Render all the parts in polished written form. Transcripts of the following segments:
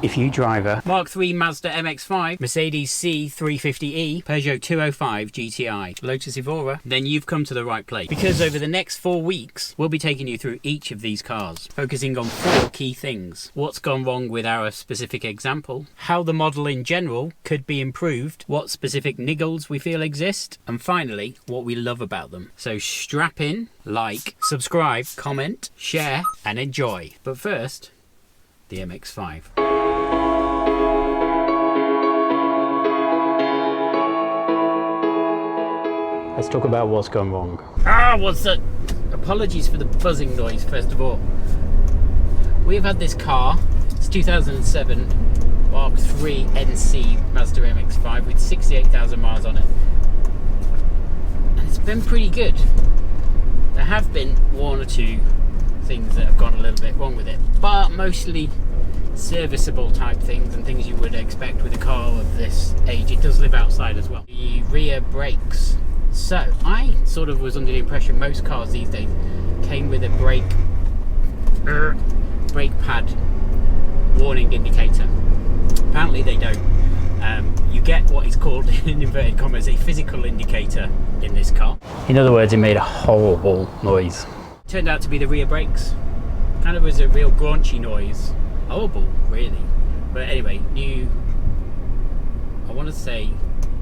If you drive a Mark III Mazda MX-5, Mercedes C350e, Peugeot 205 GTI, Lotus Evora, then you've come to the right place. Because over the next 4 weeks, we'll be taking you through each of these cars, focusing on 4 key things. What's gone wrong with our specific example, how the model in general could be improved, what specific niggles we feel exist, and finally, what we love about them. So strap in, like, subscribe, comment, share, and enjoy. But first, the MX-5. Let's talk about what's gone wrong. What's that? Apologies for the buzzing noise, first of all. We've had this car, it's 2007 Mark III NC Mazda MX-5 with 68,000 miles on it. And it's been pretty good. There have been 1 or 2 things that have gone a little bit wrong with it, but mostly serviceable type things and things you would expect with a car of this age. It does live outside as well. The rear brakes. So I sort of was under the impression most cars these days came with a brake pad warning indicator. Apparently they don't. You get what is called, in inverted commas, a physical indicator in this car. In other words, it made a horrible noise. Turned out to be the rear brakes. Kind of was a real graunchy noise. Horrible, really. But anyway, new, I want to say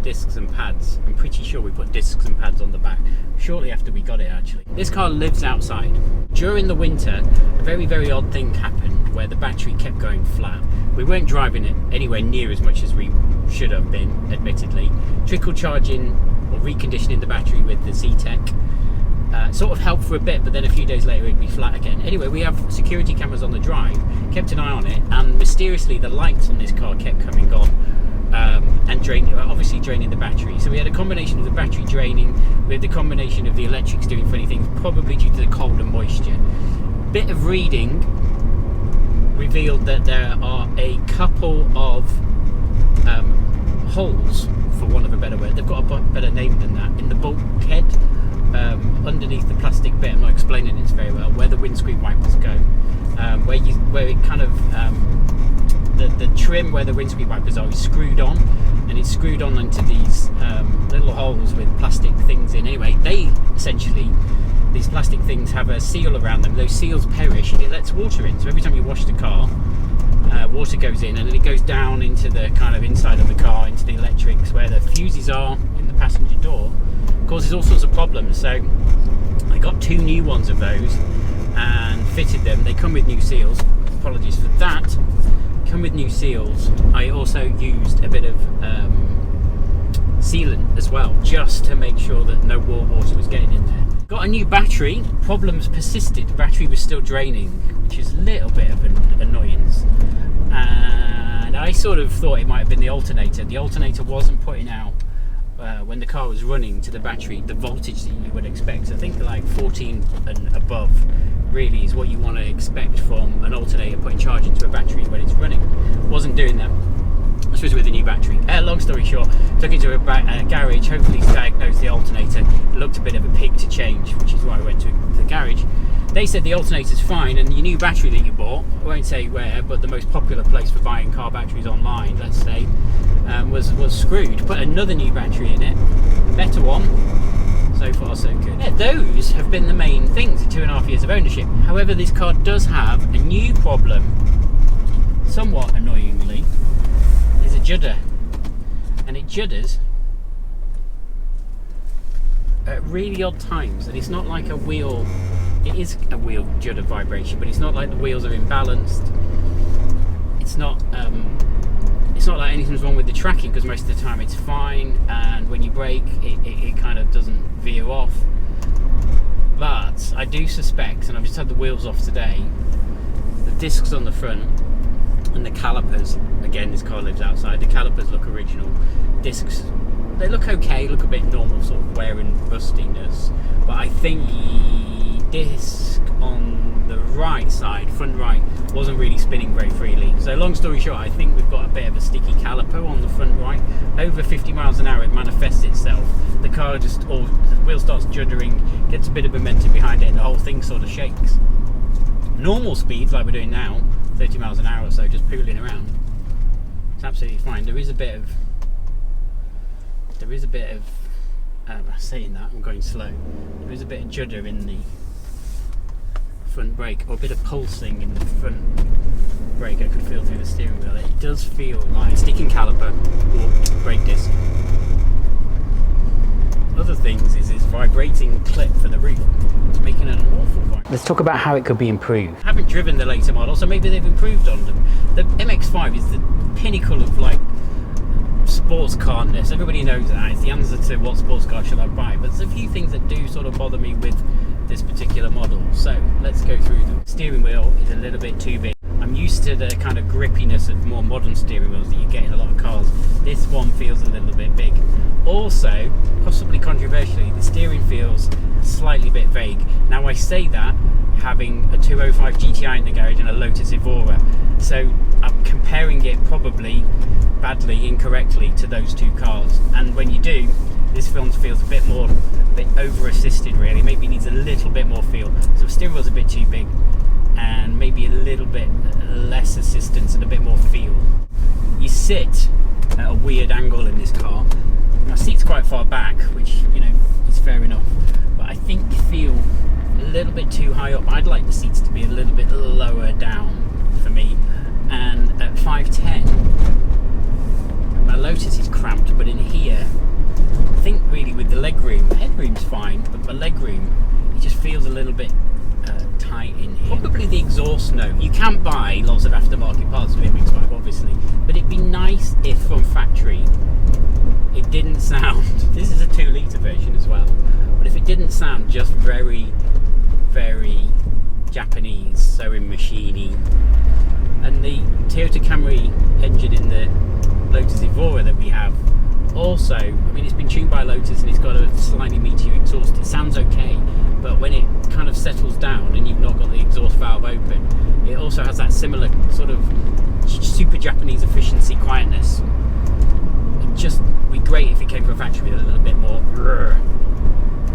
discs and pads. I'm pretty sure we put discs and pads on the back shortly after we got it, actually. This car lives outside. During the winter, a very, very odd thing happened where the battery kept going flat. We weren't driving it anywhere near as much as we should have been, admittedly. Trickle charging or reconditioning the battery with the Z-Tech sort of helped for a bit, but then a few days later it'd be flat again. Anyway, we have security cameras on the drive, kept an eye on it, and mysteriously the lights on this car kept coming on and obviously draining the battery. So we had a combination of the battery draining with the combination of the electrics doing funny things, probably due to the cold and moisture. Bit of reading revealed that there are a couple of holes, for want of a better word. They've got a better name than that, in the bulkhead. Underneath the plastic bit, I'm not explaining this very well, where the windscreen wipers go, where it kind of the trim where the windscreen wipers are is screwed on, and it's screwed on into these little holes with plastic things in. Anyway, these plastic things have a seal around them. Those seals perish and it lets water in, so every time you wash the car, water goes in, and then it goes down into the kind of inside of the car, into the electrics where the fuses are in the passenger door. Causes all sorts of problems. So I got 2 new ones of those and fitted them. They come with new seals. Apologies for that. Come with new seals. I also used a bit of sealant as well, just to make sure that no warm water was getting in there. Got a new battery. Problems persisted. The battery was still draining, which is a little bit of an annoyance. And I sort of thought it might have been the alternator. The alternator wasn't putting out when the car was running to the battery the voltage that you would expect. I think like 14 and above really is what you want to expect from an alternator putting charge into a battery when it's running. Wasn't doing that. This was with a new battery. Long story short, took it to a garage, hopefully diagnosed the alternator. It looked a bit of a pig to change, which is why I went to the garage. They said the alternator's fine, and your new battery that you bought, I won't say where, but the most popular place for buying car batteries online, let's say, was screwed. Put another new battery in it, a better one. So far so good. Yeah, those have been the main things in 2.5 years of ownership. However, this car does have a new problem, somewhat annoyingly, is a judder. And it judders at really odd times, and it's not like a wheel. It is a wheel judder vibration, but it's not like the wheels are imbalanced. It's not like anything's wrong with the tracking, because most of the time it's fine, and when you brake it kind of doesn't veer off. But I do suspect, and I've just had the wheels off today, the discs on the front and the calipers, again this car lives outside, the calipers look original. Discs, they look okay, look a bit normal sort of wear and rustiness, but I think the disc on the right side, front right, wasn't really spinning very freely. So long story short, I think we've got a bit of a sticky caliper on the front right. Over 50 miles an hour it manifests itself. The car just, the wheel starts juddering, gets a bit of momentum behind it, and the whole thing sort of shakes. Normal speeds like we're doing now, 30 miles an hour or so, just pooling around, It's absolutely fine. There is a bit of saying that, I'm going slow. There is a bit of judder in the front brake, or a bit of pulsing in the front brake. I could feel through the steering wheel. It does feel like sticking caliper or brake disc. Other things is this vibrating clip for the roof. It's making an awful vibe. Let's talk about how it could be improved. I haven't driven the later model, so maybe they've improved on them. The MX5 is the pinnacle of like sports carness. Everybody knows that. It's the answer to what sports car should I buy. But there's a few things that do sort of bother me with this particular model. So let's go through them. Steering wheel is a little bit too big. I'm used to the kind of grippiness of more modern steering wheels that you get in a lot of cars. This one feels a little bit big. Also, possibly controversially, the steering feels slightly bit vague. Now I say that having a 205 GTI in the garage and a Lotus Evora, so I'm comparing it probably badly, incorrectly to those two cars. And when you do, this film feels a bit over assisted really, maybe needs a little bit more feel. So the steering wheel's a bit too big and maybe a little bit less assistance and a bit more feel. You sit at a weird angle in this car. My seat's quite far back, which, you know, is fair enough, but I think you feel a little bit too high up. I'd like the seats to be a little bit lower down for me, and at 5'10", my Lotus is cramped, but in here, I think really with the legroom, headroom's fine, but the legroom, it just feels a little bit tight in here. Probably the exhaust note. You can buy lots of aftermarket parts for the MX5, obviously, but it'd be nice if from factory it didn't sound, this is a 2-litre version as well, but if it didn't sound just very, very Japanese, sewing machiney. And the Toyota Camry engine in the Lotus Evora that we have also, I mean, it's been tuned by Lotus and it's got a slightly meatier exhaust. It sounds okay, but when it kind of settles down and you've not got the exhaust valve open, it also has that similar sort of super Japanese efficiency quietness. It'd just be great if it came from a factory with a little bit more.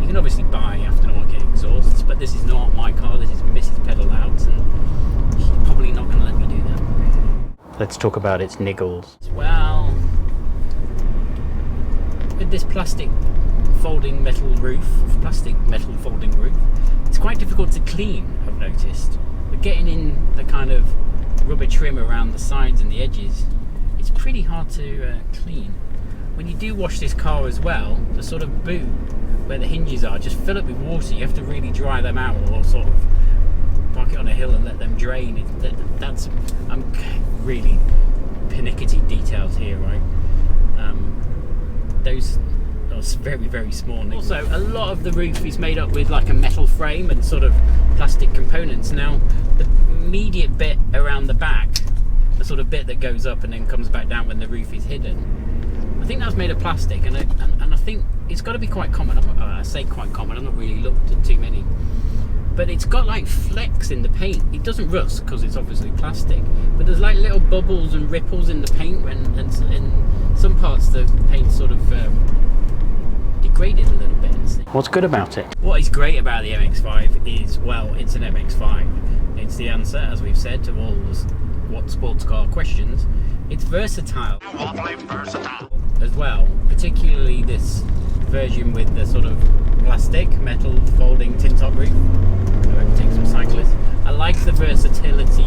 You can obviously buy aftermarket exhausts, but this is not my car, this is Mrs. Pedal Out, and she's probably not going to let me do that. Let's talk about its niggles. Well, with this plastic folding metal roof, it's quite difficult to clean, I've noticed. But getting in the kind of rubber trim around the sides and the edges, it's pretty hard to clean. When you do wash this car as well, the sort of boot where the hinges are, just fill up with water. You have to really dry them out, or sort of park it on a hill and let them drain. I'm really pernickety details here, right? Those very, very small niggles. Also, a lot of the roof is made up with like a metal frame and sort of plastic components. Now, the immediate bit around the back, the sort of bit that goes up and then comes back down when the roof is hidden, I think that's made of plastic, and I think it's got to be quite common. I say quite common, I've not really looked at too many. But it's got like flecks in the paint. It doesn't rust because it's obviously plastic, but there's like little bubbles and ripples in the paint, and in some parts the paint sort of degraded a little bit. What's good about it? What is great about the MX5 is, well, it's an MX5. It's the answer, as we've said, to all what sports car questions. It's versatile. Awfully versatile as well, particularly this version with the sort of plastic metal folding tin top roof. I take some cyclists. I like the versatility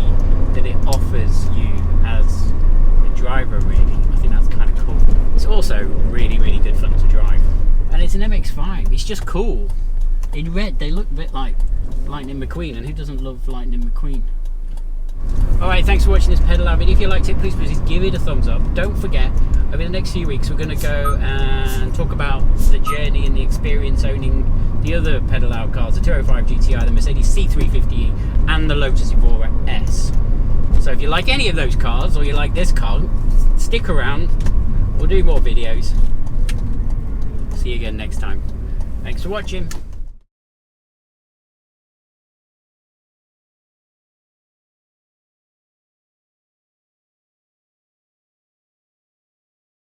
that it offers you as a driver, really. I think that's kind of cool. It's also really, really good fun to drive. And it's an MX5. It's just cool. In red, they look a bit like Lightning McQueen, and who doesn't love Lightning McQueen? Alright, thanks for watching this pedal out video. If you liked it, please give it a thumbs up. Don't forget, over the next few weeks we're going to go and talk about the journey and the experience owning the other pedal out cars, the 205 GTI, the Mercedes C350e and the Lotus Evora S. So if you like any of those cars, or you like this car, stick around. We'll do more videos. See you again next time. Thanks for watching.